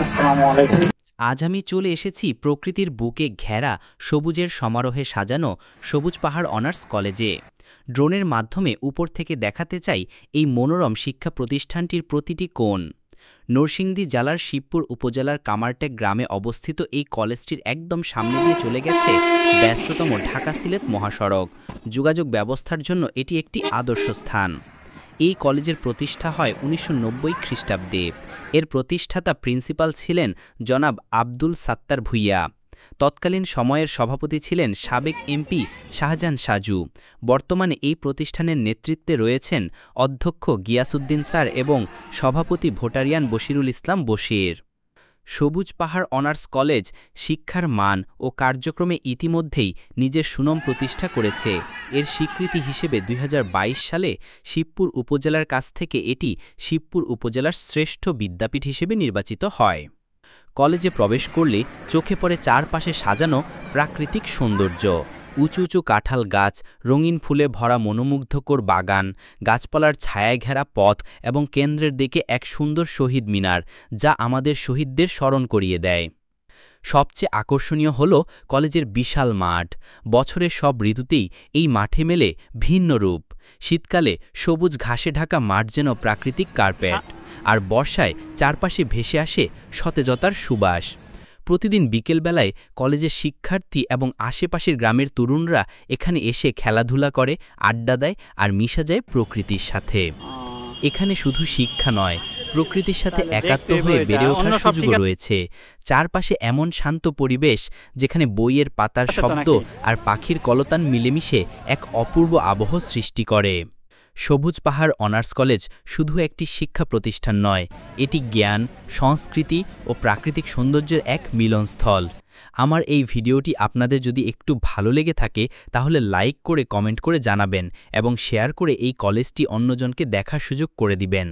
আসসালামু আলাইকুম। আজ আমি চলে এসেছি প্রকৃতির বুকে ঘেরা সবুজের সমারোহে সাজানো সবুজ পাহাড় অনার্স কলেজে। ড্রোনের মাধ্যমে উপর থেকে দেখাতে চাই এই মনোরম শিক্ষা প্রতিষ্ঠানটির প্রতিটি কোণ। নরসিংদী জেলার শিবপুর উপজেলার কামারটেক গ্রামে অবস্থিত এই কলেজটির একদম সামনে দিয়ে চলে গেছে ব্যস্ততম ঢাকা-সিলেট মহাসড়ক। যোগাযোগ ব্যবস্থার জন্য এটি একটি আদর্শ স্থান। এই কলেজের প্রতিষ্ঠা হয় ১৯৯০ খ্রিস্টাব্দে। এর প্রতিষ্ঠাতা প্রিন্সিপাল ছিলেন জনাব আব্দুল সাত্তার ভূঁইয়া। তৎকালীন সময়ের সভাপতি ছিলেন সাবেক এমপি শাহজাহান সাজু। বর্তমানে এই প্রতিষ্ঠানের নেতৃত্বে রয়েছেন অধ্যক্ষ গিয়াসউদ্দিন স্যার এবং সভাপতি ভোটারিয়ান বশিরুল ইসলাম বশির। সবুজ পাহাড় অনার্স কলেজ শিক্ষার মান ও কার্যক্রমে ইতিমধ্যেই নিজের সুনাম প্রতিষ্ঠা করেছে। এর স্বীকৃতি হিসেবে ২০২২ সালে শিবপুর উপজেলার কাছ থেকে এটি শিবপুর উপজেলার শ্রেষ্ঠ বিদ্যাপীঠ হিসেবে নির্বাচিত হয়। কলেজে প্রবেশ করলে চোখে পড়ে চারপাশে সাজানো প্রাকৃতিক সৌন্দর্য। উঁচু উঁচু কাঁঠাল গাছ, রঙিন ফুলে ভরা মনোমুগ্ধকর বাগান, গাছপালার ছায়ায় ঘেরা পথ এবং কেন্দ্রের দিকে এক সুন্দর শহীদ মিনার, যা আমাদের শহীদদের স্মরণ করিয়ে দেয়। সবচেয়ে আকর্ষণীয় হল কলেজের বিশাল মাঠ। বছরের সব ঋতুতেই এই মাঠে মেলে ভিন্ন রূপ। শীতকালে সবুজ ঘাসে ঢাকা মাঠ যেন প্রাকৃতিক কার্পেট, আর বর্ষায় চারপাশে ভেসে আসে সতেজতার সুবাস। প্রতিদিন বিকেলবেলায় কলেজের শিক্ষার্থী এবং আশেপাশের গ্রামের তরুণরা এখানে এসে খেলাধুলা করে, আড্ডা দেয় আর মিশে যায় প্রকৃতির সাথে। এখানে শুধু শিক্ষা নয়, প্রকৃতির সাথে একাত্ম হয়ে বেড়ে ওঠার সুযোগও রয়েছে। চারপাশে এমন শান্ত পরিবেশ যেখানে বইয়ের পাতার শব্দ আর পাখির কলতান মিলেমিশে এক অপূর্ব আবহ সৃষ্টি করে। সবুজ পাহাড় অনার্স কলেজ শুধু একটি শিক্ষা প্রতিষ্ঠান নয়, এটি জ্ঞান, সংস্কৃতি ও প্রাকৃতিক সৌন্দর্যের এক মিলনস্থল। আমার এই ভিডিওটি আপনাদের যদি একটু ভালো লেগে থাকে তাহলে লাইক করে কমেন্ট করে জানাবেন এবং শেয়ার করে এই কলেজটি অন্যজনকে দেখার সুযোগ করে দিবেন।